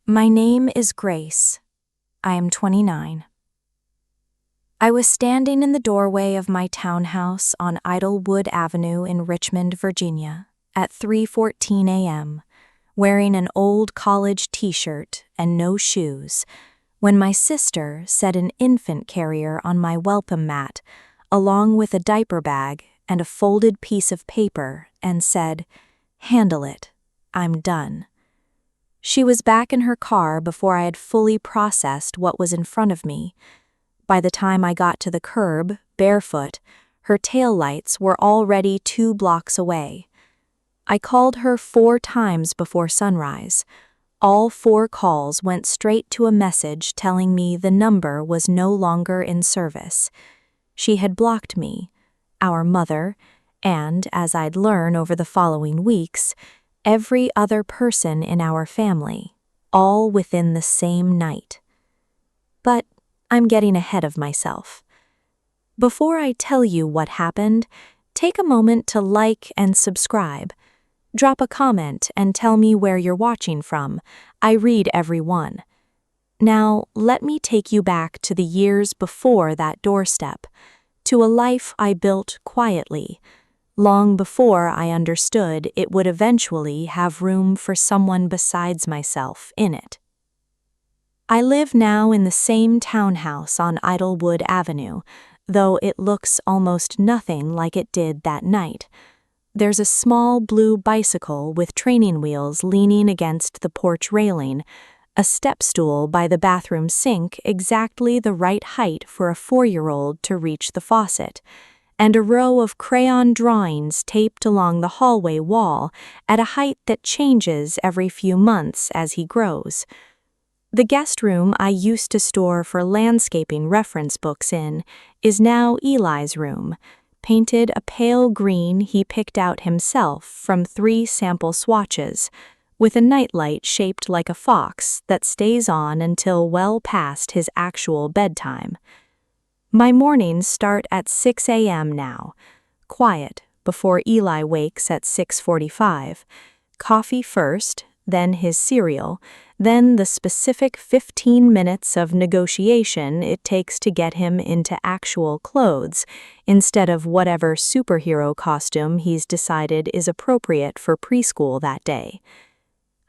My name is Grace. I am 29. I was standing in the doorway of my townhouse on Idlewood Avenue in Richmond, Virginia, at 3:14 a.m., wearing an old college t-shirt and no shoes, when my sister set an infant carrier on my welcome mat, along with a diaper bag and a folded piece of paper, and said, "Handle it. I'm done." She was back in her car before I had fully processed what was in front of me. By the time I got to the curb, barefoot, her taillights were already 2 blocks away. I called her 4 times before sunrise. All 4 calls went straight to a message telling me the number was no longer in service. She had blocked me, our mother, and, as I'd learn over the following weeks, every other person in our family, all within the same night. But I'm getting ahead of myself. Before I tell you what happened, take a moment to like and subscribe. Drop a comment and tell me where you're watching from. I read every one. Now, let me take you back to the years before that doorstep, to a life I built quietly, long before I understood it would eventually have room for someone besides myself in it. I live now in the same townhouse on Idlewood Avenue, though it looks almost nothing like it did that night. There's a small blue bicycle with training wheels leaning against the porch railing, a step stool by the bathroom sink exactly the right height for a 4-year-old to reach the faucet, and a row of crayon drawings taped along the hallway wall at a height that changes every few months as he grows. The guest room I used to store for landscaping reference books in is now Eli's room, painted a pale green he picked out himself from 3 sample swatches, with a nightlight shaped like a fox that stays on until well past his actual bedtime. My mornings start at 6 a.m. now, quiet before Eli wakes at 6:45, coffee first, then his cereal, then the specific 15 minutes of negotiation it takes to get him into actual clothes, instead of whatever superhero costume he's decided is appropriate for preschool that day.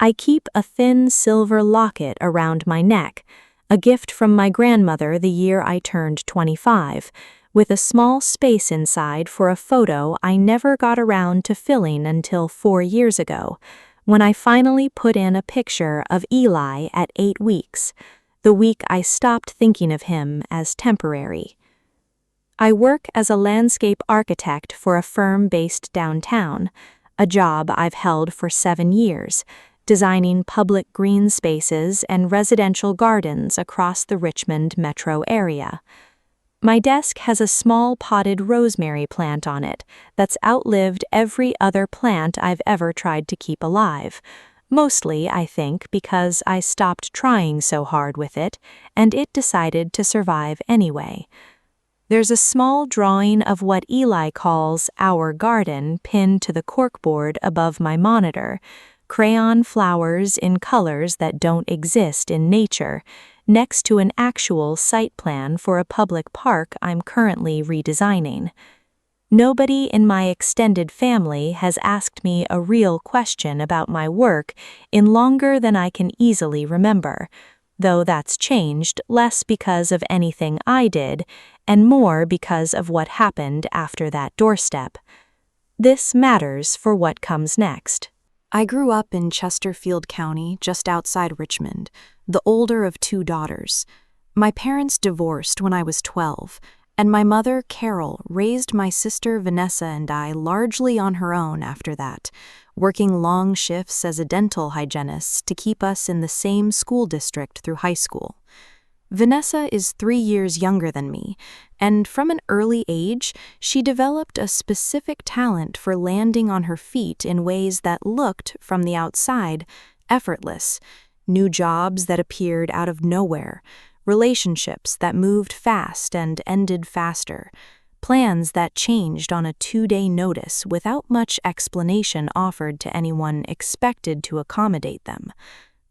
I keep a thin silver locket around my neck, a gift from my grandmother the year I turned 25, with a small space inside for a photo I never got around to filling until 4 years ago, when I finally put in a picture of Eli at 8 weeks, the week I stopped thinking of him as temporary. I work as a landscape architect for a firm based downtown, a job I've held for 7 years, designing public green spaces and residential gardens across the Richmond metro area. My desk has a small potted rosemary plant on it that's outlived every other plant I've ever tried to keep alive, mostly, I think, because I stopped trying so hard with it and it decided to survive anyway. There's a small drawing of what Eli calls our garden pinned to the corkboard above my monitor, crayon flowers in colors that don't exist in nature, next to an actual site plan for a public park I'm currently redesigning. Nobody in my extended family has asked me a real question about my work in longer than I can easily remember, though that's changed less because of anything I did and more because of what happened after that doorstep. This matters for what comes next. I grew up in Chesterfield County, just outside Richmond, the older of 2 daughters. My parents divorced when I was 12, and my mother, Carol, raised my sister Vanessa and I largely on her own after that, working long shifts as a dental hygienist to keep us in the same school district through high school. Vanessa is 3 years younger than me, and from an early age, she developed a specific talent for landing on her feet in ways that looked, from the outside, effortless. New jobs that appeared out of nowhere, relationships that moved fast and ended faster, plans that changed on a 2-day notice without much explanation offered to anyone expected to accommodate them.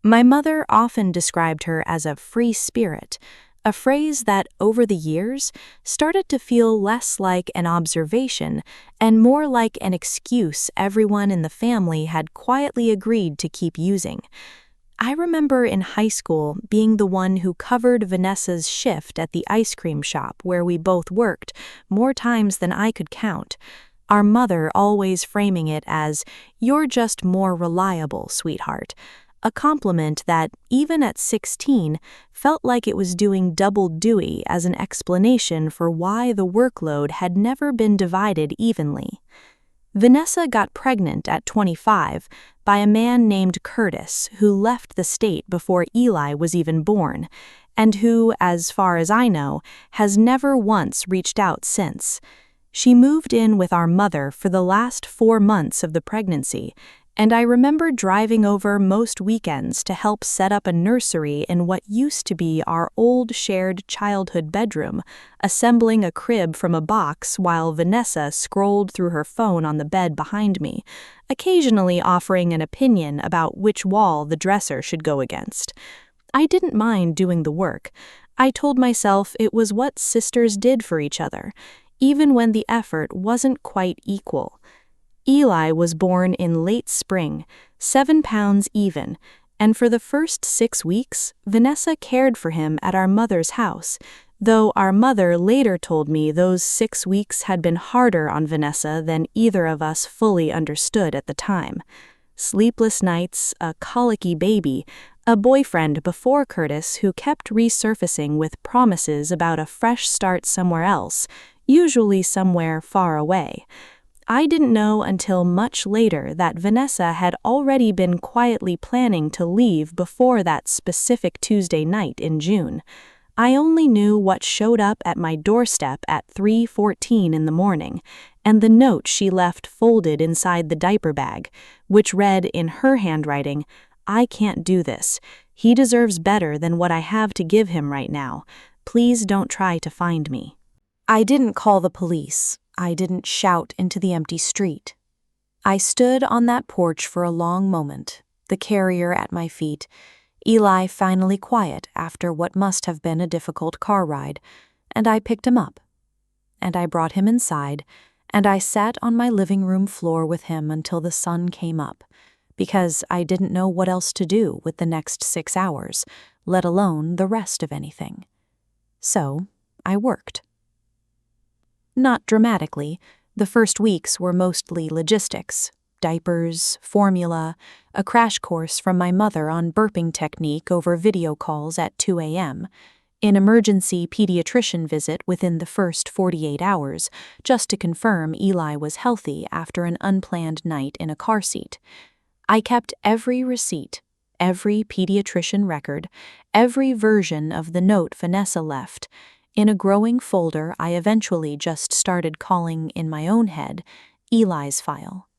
My mother often described her as a free spirit, a phrase that, over the years, started to feel less like an observation and more like an excuse everyone in the family had quietly agreed to keep using. I remember in high school being the one who covered Vanessa's shift at the ice cream shop where we both worked more times than I could count. Our mother always framing it as, "You're just more reliable, sweetheart." A compliment that, even at 16, felt like it was doing double duty as an explanation for why the workload had never been divided evenly. Vanessa got pregnant at 25 by a man named Curtis who left the state before Eli was even born, and who, as far as I know, has never once reached out since. She moved in with our mother for the last 4 months of the pregnancy, and I remember driving over most weekends to help set up a nursery in what used to be our old shared childhood bedroom, assembling a crib from a box while Vanessa scrolled through her phone on the bed behind me, occasionally offering an opinion about which wall the dresser should go against. I didn't mind doing the work. I told myself it was what sisters did for each other, even when the effort wasn't quite equal. Eli was born in late spring, 7 pounds even, and for the first 6 weeks, Vanessa cared for him at our mother's house, though our mother later told me those 6 weeks had been harder on Vanessa than either of us fully understood at the time. Sleepless nights, a colicky baby, a boyfriend before Curtis who kept resurfacing with promises about a fresh start somewhere else, usually somewhere far away. I didn't know until much later that Vanessa had already been quietly planning to leave before that specific Tuesday night in June. I only knew what showed up at my doorstep at 3:14 in the morning, and the note she left folded inside the diaper bag, which read in her handwriting, "I can't do this. He deserves better than what I have to give him right now. Please don't try to find me." I didn't call the police. I didn't shout into the empty street. I stood on that porch for a long moment, the carrier at my feet, Eli finally quiet after what must have been a difficult car ride, and I picked him up. And I brought him inside, and I sat on my living room floor with him until the sun came up, because I didn't know what else to do with the next 6 hours, let alone the rest of anything. So, I worked. Not dramatically. The first weeks were mostly logistics, diapers, formula, a crash course from my mother on burping technique over video calls at 2 a.m., an emergency pediatrician visit within the first 48 hours, just to confirm Eli was healthy after an unplanned night in a car seat. I kept every receipt, every pediatrician record, every version of the note Vanessa left, in a growing folder I eventually just started calling in my own head Eli's file.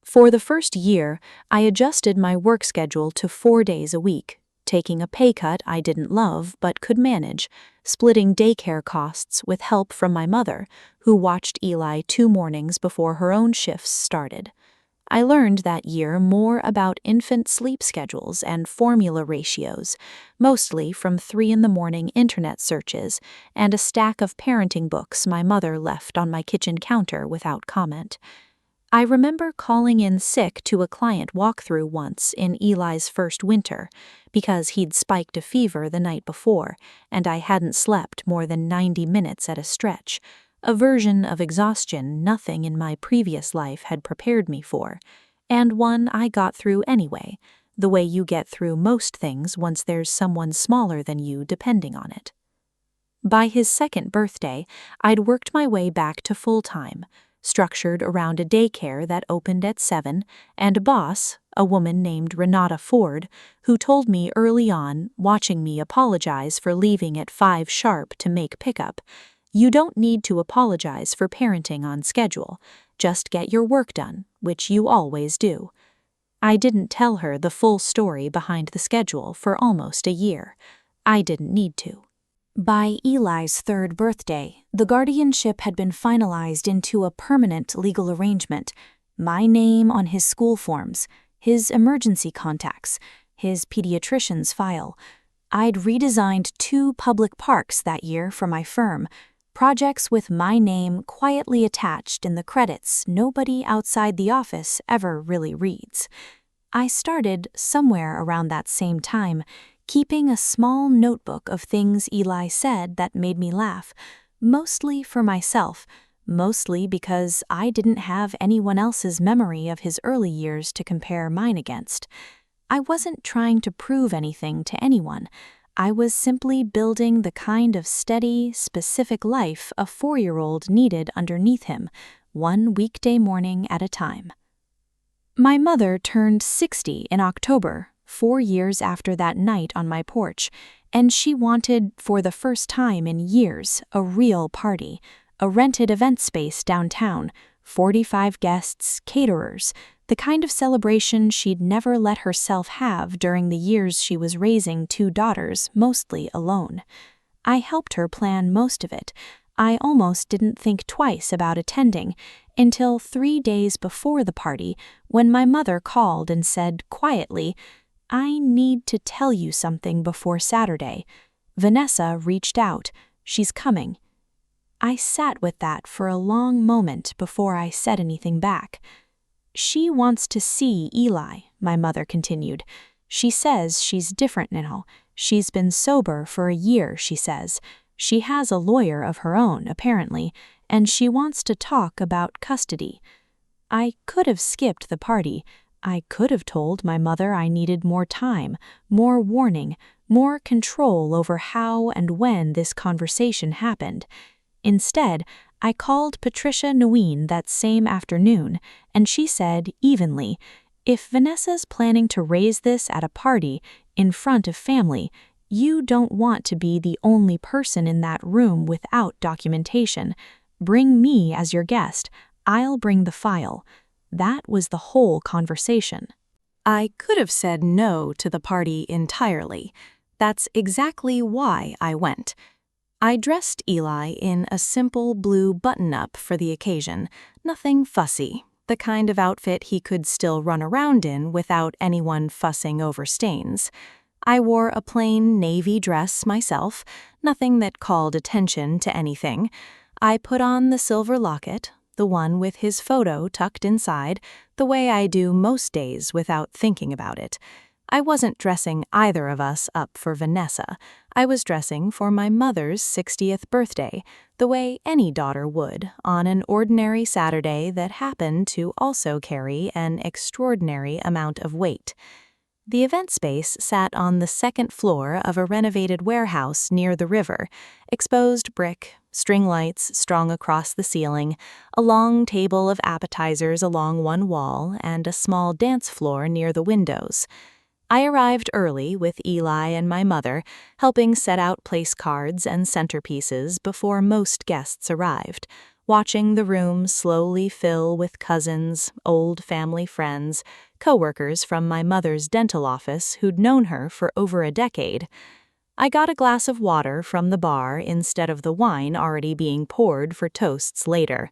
For the first year, I adjusted my work schedule to 4 days a week, taking a pay cut I didn't love but could manage, splitting daycare costs with help from my mother, who watched Eli 2 mornings before her own shifts started. I learned that year more about infant sleep schedules and formula ratios, mostly from 3 in the morning internet searches and a stack of parenting books my mother left on my kitchen counter without comment. I remember calling in sick to a client walkthrough once in Eli's first winter because he'd spiked a fever the night before and I hadn't slept more than 90 minutes at a stretch, a version of exhaustion nothing in my previous life had prepared me for, and one I got through anyway, the way you get through most things once there's someone smaller than you depending on it. By his 2nd birthday, I'd worked my way back to full-time, structured around a daycare that opened at 7, and a boss, a woman named Renata Ford, who told me early on, watching me apologize for leaving at 5 sharp to make pickup, "You don't need to apologize for parenting on schedule. Just get your work done, which you always do." I didn't tell her the full story behind the schedule for almost a year. I didn't need to. By Eli's 3rd birthday, the guardianship had been finalized into a permanent legal arrangement, my name on his school forms, his emergency contacts, his pediatrician's file. I'd redesigned 2 public parks that year for my firm, projects with my name quietly attached in the credits nobody outside the office ever really reads. I started, somewhere around that same time, keeping a small notebook of things Eli said that made me laugh, mostly for myself, mostly because I didn't have anyone else's memory of his early years to compare mine against. I wasn't trying to prove anything to anyone. I was simply building the kind of steady, specific life a 4-year-old needed underneath him, one weekday morning at a time. My mother turned 60 in October, 4 years after that night on my porch, and she wanted, for the first time in years, a real party, a rented event space downtown, 45 guests, caterers, the kind of celebration she'd never let herself have during the years she was raising 2 daughters, mostly alone. I helped her plan most of it. I almost didn't think twice about attending, until 3 days before the party, when my mother called and said quietly, "I need to tell you something before Saturday. Vanessa reached out. She's coming." I sat with that for a long moment before I said anything back. "She wants to see Eli," my mother continued. "She says she's different now. She's been sober for a year, she says. She has a lawyer of her own, apparently, and she wants to talk about custody." I could have skipped the party. I could have told my mother I needed more time, more warning, more control over how and when this conversation happened. Instead, I called Patricia Nguyen that same afternoon, and she said evenly, "If Vanessa's planning to raise this at a party, in front of family, you don't want to be the only person in that room without documentation. Bring me as your guest. I'll bring the file." That was the whole conversation. I could have said no to the party entirely. That's exactly why I went. I dressed Eli in a simple blue button-up for the occasion, nothing fussy, the kind of outfit he could still run around in without anyone fussing over stains. I wore a plain navy dress myself, nothing that called attention to anything. I put on the silver locket, the one with his photo tucked inside, the way I do most days without thinking about it. I wasn't dressing either of us up for Vanessa. I was dressing for my mother's 60th birthday, the way any daughter would, on an ordinary Saturday that happened to also carry an extraordinary amount of weight. The event space sat on the 2nd floor of a renovated warehouse near the river, exposed brick, string lights strung across the ceiling, a long table of appetizers along one wall, and a small dance floor near the windows. I arrived early with Eli and my mother, helping set out place cards and centerpieces before most guests arrived, watching the room slowly fill with cousins, old family friends, coworkers from my mother's dental office who'd known her for over a decade. I got a glass of water from the bar instead of the wine already being poured for toasts later.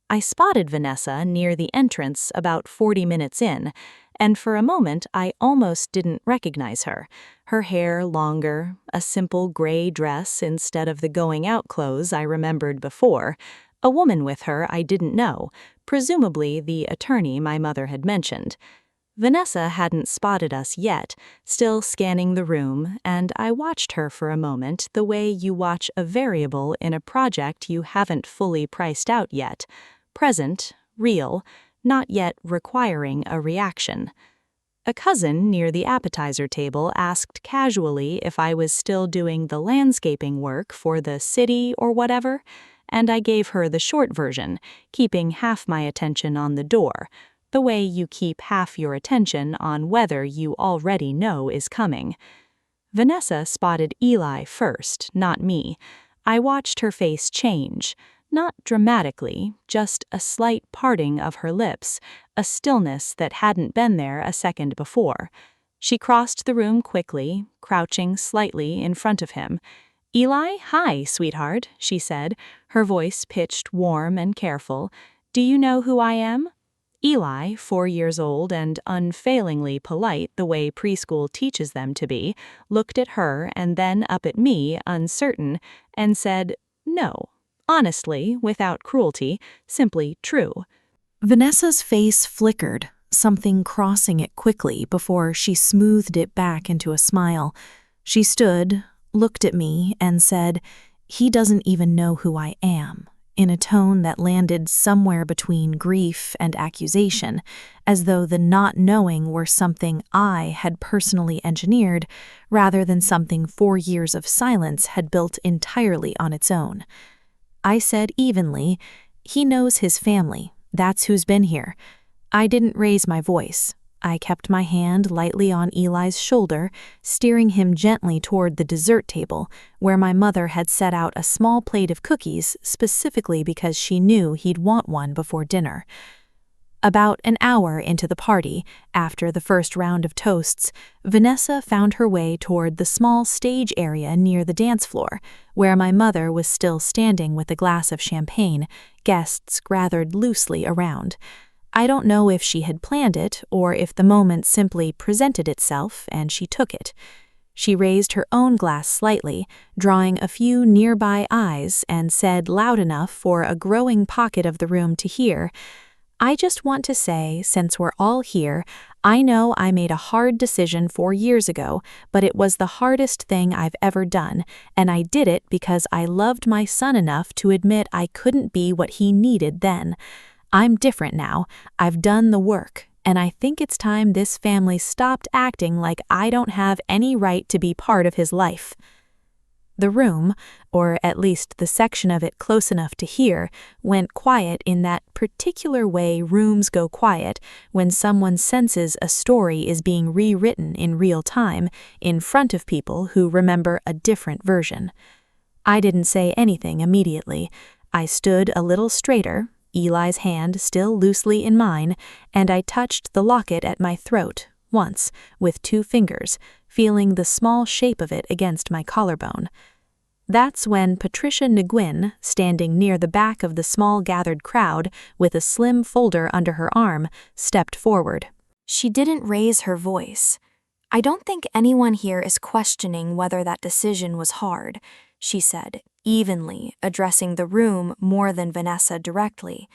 I spotted Vanessa near the entrance about 40 minutes in, and for a moment I almost didn't recognize her. Her hair longer, a simple gray dress instead of the going-out clothes I remembered before, a woman with her I didn't know, presumably the attorney my mother had mentioned. Vanessa hadn't spotted us yet, still scanning the room, and I watched her for a moment the way you watch a variable in a project you haven't fully priced out yet, present, real, not yet requiring a reaction. A cousin near the appetizer table asked casually if I was still doing the landscaping work for the city or whatever, and I gave her the short version, keeping half my attention on the door, the way you keep half your attention on weather you already know is coming. Vanessa spotted Eli first, not me. I watched her face change. Not dramatically, just a slight parting of her lips, a stillness that hadn't been there a second before. She crossed the room quickly, crouching slightly in front of him. "Eli, hi, sweetheart," she said, her voice pitched warm and careful. "Do you know who I am?" Eli, 4 years old and unfailingly polite the way preschool teaches them to be, looked at her and then up at me, uncertain, and said, "No. Honestly, without cruelty, simply true." Vanessa's face flickered, something crossing it quickly before she smoothed it back into a smile. She stood, looked at me, and said, "He doesn't even know who I am," in a tone that landed somewhere between grief and accusation, as though the not knowing were something I had personally engineered, rather than something 4 years of silence had built entirely on its own. I said evenly, "He knows his family. That's who's been here." I didn't raise my voice. I kept my hand lightly on Eli's shoulder, steering him gently toward the dessert table, where my mother had set out a small plate of cookies specifically because she knew he'd want one before dinner. About an hour into the party, after the first round of toasts, Vanessa found her way toward the small stage area near the dance floor, where my mother was still standing with a glass of champagne, guests gathered loosely around. I don't know if she had planned it or if the moment simply presented itself and she took it. She raised her own glass slightly, drawing a few nearby eyes, and said loud enough for a growing pocket of the room to hear, "I just want to say, since we're all here, I know I made a hard decision 4 years ago, but it was the hardest thing I've ever done, and I did it because I loved my son enough to admit I couldn't be what he needed then. I'm different now. I've done the work, and I think it's time this family stopped acting like I don't have any right to be part of his life." The room, or at least the section of it close enough to hear, went quiet in that particular way rooms go quiet when someone senses a story is being rewritten in real time in front of people who remember a different version. I didn't say anything immediately. I stood a little straighter, Eli's hand still loosely in mine, and I touched the locket at my throat, once, with 2 fingers, feeling the small shape of it against my collarbone. That's when Patricia Nguyen, standing near the back of the small gathered crowd with a slim folder under her arm, stepped forward. She didn't raise her voice. "I don't think anyone here is questioning whether that decision was hard," she said, evenly, addressing the room more than Vanessa directly.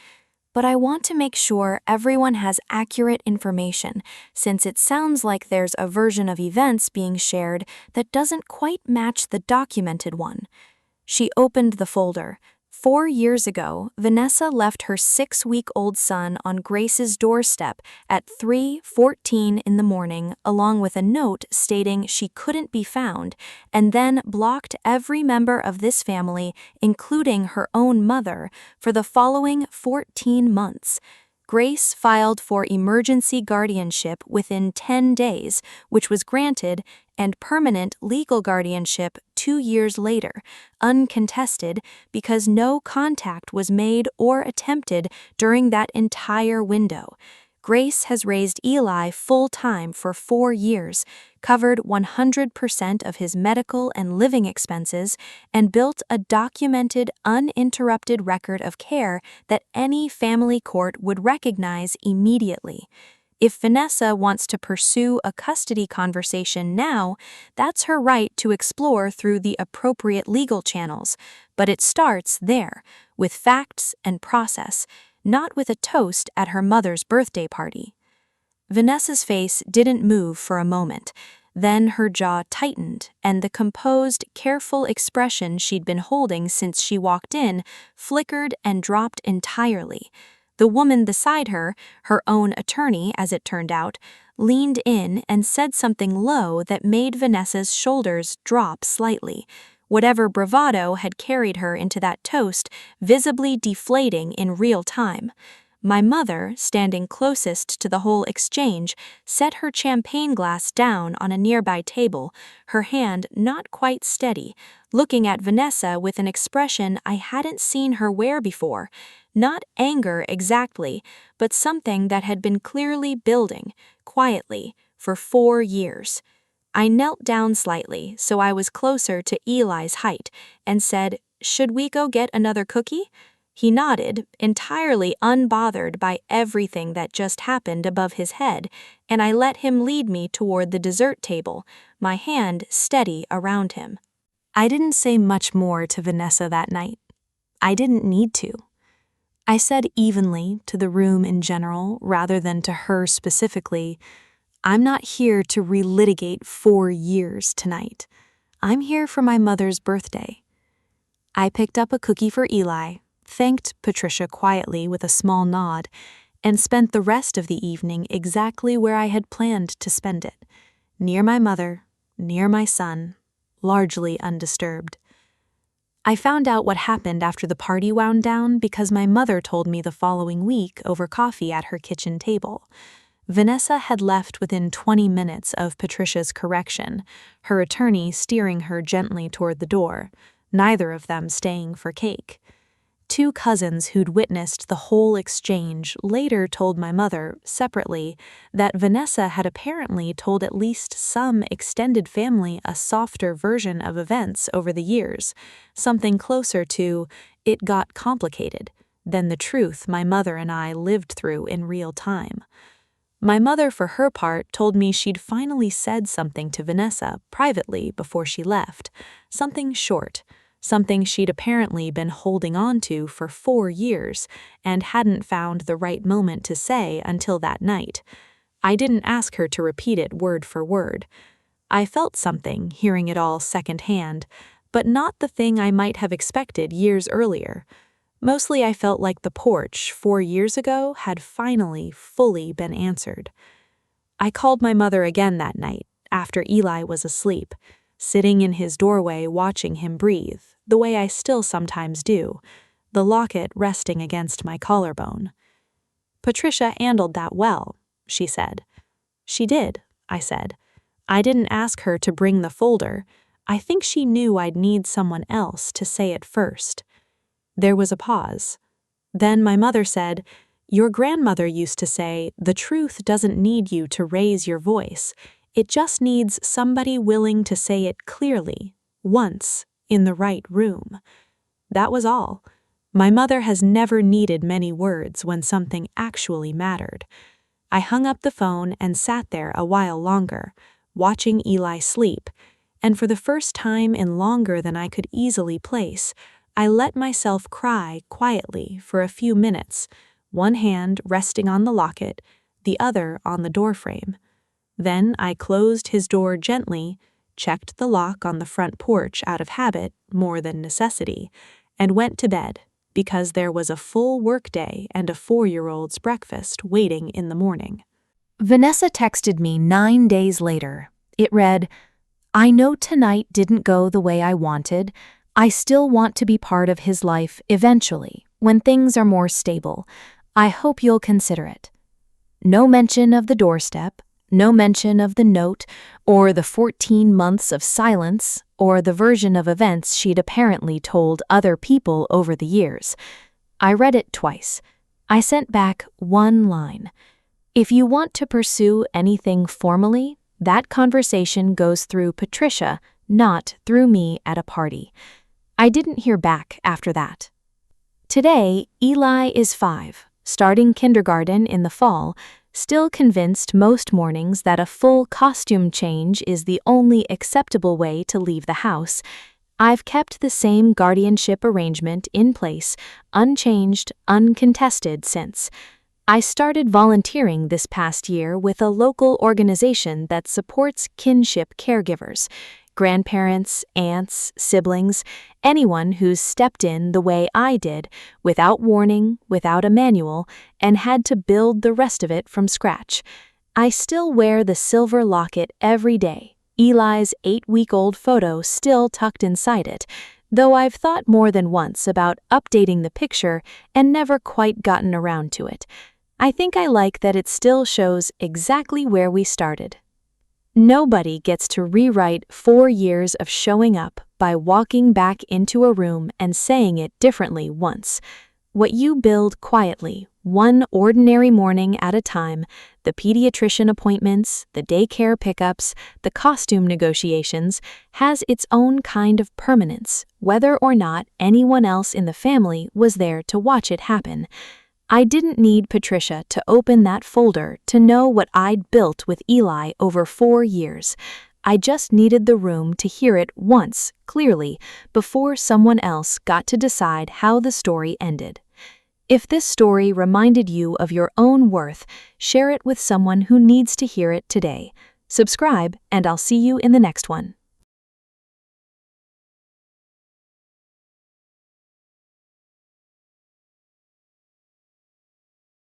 "But I want to make sure everyone has accurate information, since it sounds like there's a version of events being shared that doesn't quite match the documented one." She opened the folder. 4 years ago, Vanessa left her 6-week-old son on Grace's doorstep at 3:14 in the morning, along with a note stating she couldn't be found, and then blocked every member of this family, including her own mother, for the following 14 months. Grace filed for emergency guardianship within 10 days, which was granted, and permanent legal guardianship 2 years later, uncontested because no contact was made or attempted during that entire window. Grace has raised Eli full-time for 4 years, covered 100% of his medical and living expenses, and built a documented, uninterrupted record of care that any family court would recognize immediately. If Vanessa wants to pursue a custody conversation now, that's her right to explore through the appropriate legal channels, but it starts there, with facts and process, not with a toast at her mother's birthday party. Vanessa's face didn't move for a moment. Then her jaw tightened, and the composed, careful expression she'd been holding since she walked in flickered and dropped entirely. The woman beside her, her own attorney as it turned out, leaned in and said something low that made Vanessa's shoulders drop slightly. Whatever bravado had carried her into that toast visibly deflating in real time. My mother, standing closest to the whole exchange, set her champagne glass down on a nearby table, her hand not quite steady, looking at Vanessa with an expression I hadn't seen her wear before. Not anger exactly, but something that had been clearly building, quietly, for 4 years. I knelt down slightly so I was closer to Eli's height and said, "Should we go get another cookie?" He nodded, entirely unbothered by everything that just happened above his head, and I let him lead me toward the dessert table, my hand steady around him. I didn't say much more to Vanessa that night. I didn't need to. I said evenly to the room in general, rather than to her specifically, I'm not here to relitigate 4 years tonight. I'm here for my mother's birthday. I picked up a cookie for Eli, thanked Patricia quietly with a small nod, and spent the rest of the evening exactly where I had planned to spend it, near my mother, near my son, largely undisturbed. I found out what happened after the party wound down because my mother told me the following week over coffee at her kitchen table. Vanessa had left within 20 minutes of Patricia's correction, her attorney steering her gently toward the door, neither of them staying for cake. 2 cousins who'd witnessed the whole exchange later told my mother, separately, that Vanessa had apparently told at least some extended family a softer version of events over the years, something closer to, "it got complicated," than the truth my mother and I lived through in real time. My mother, for her part, told me she'd finally said something to Vanessa privately before she left, something short, something she'd apparently been holding on to for 4 years and hadn't found the right moment to say until that night. I didn't ask her to repeat it word for word. I felt something hearing it all secondhand, but not the thing I might have expected years earlier. Mostly I felt like the porch 4 years ago had finally, fully been answered. I called my mother again that night, after Eli was asleep, sitting in his doorway watching him breathe, the way I still sometimes do, the locket resting against my collarbone. "Patricia handled that well," she said. "She did," I said. "I didn't ask her to bring the folder. I think she knew I'd need someone else to say it first." There was a pause. Then my mother said, "Your grandmother used to say, the truth doesn't need you to raise your voice. It just needs somebody willing to say it clearly, once, in the right room." That was all. My mother has never needed many words when something actually mattered. I hung up the phone and sat there a while longer, watching Eli sleep, and for the first time in longer than I could easily place, I let myself cry quietly for a few minutes, one hand resting on the locket, the other on the doorframe. Then I closed his door gently, checked the lock on the front porch out of habit more than necessity, and went to bed because there was a full workday and a 4-year-old's breakfast waiting in the morning. Vanessa texted me 9 days later. It read, "I know tonight didn't go the way I wanted. I still want to be part of his life eventually, when things are more stable. I hope you'll consider it." No mention of the doorstep, no mention of the note, or the 14 months of silence, or the version of events she'd apparently told other people over the years. I read it twice. I sent back one line. "If you want to pursue anything formally, that conversation goes through Patricia, not through me at a party." I didn't hear back after that. Today, Eli is 5, starting kindergarten in the fall, still convinced most mornings that a full costume change is the only acceptable way to leave the house. I've kept the same guardianship arrangement in place, unchanged, uncontested since. I started volunteering this past year with a local organization that supports kinship caregivers, grandparents, aunts, siblings, anyone who's stepped in the way I did, without warning, without a manual, and had to build the rest of it from scratch. I still wear the silver locket every day, Eli's 8-week-old photo still tucked inside it, though I've thought more than once about updating the picture and never quite gotten around to it. I think I like that it still shows exactly where we started. Nobody gets to rewrite 4 years of showing up by walking back into a room and saying it differently once. What you build quietly, one ordinary morning at a time, the pediatrician appointments, the daycare pickups, the costume negotiations, has its own kind of permanence, whether or not anyone else in the family was there to watch it happen. I didn't need Patricia to open that folder to know what I'd built with Eli over 4 years. I just needed the room to hear it once, clearly, before someone else got to decide how the story ended. If this story reminded you of your own worth, share it with someone who needs to hear it today. Subscribe, and I'll see you in the next one.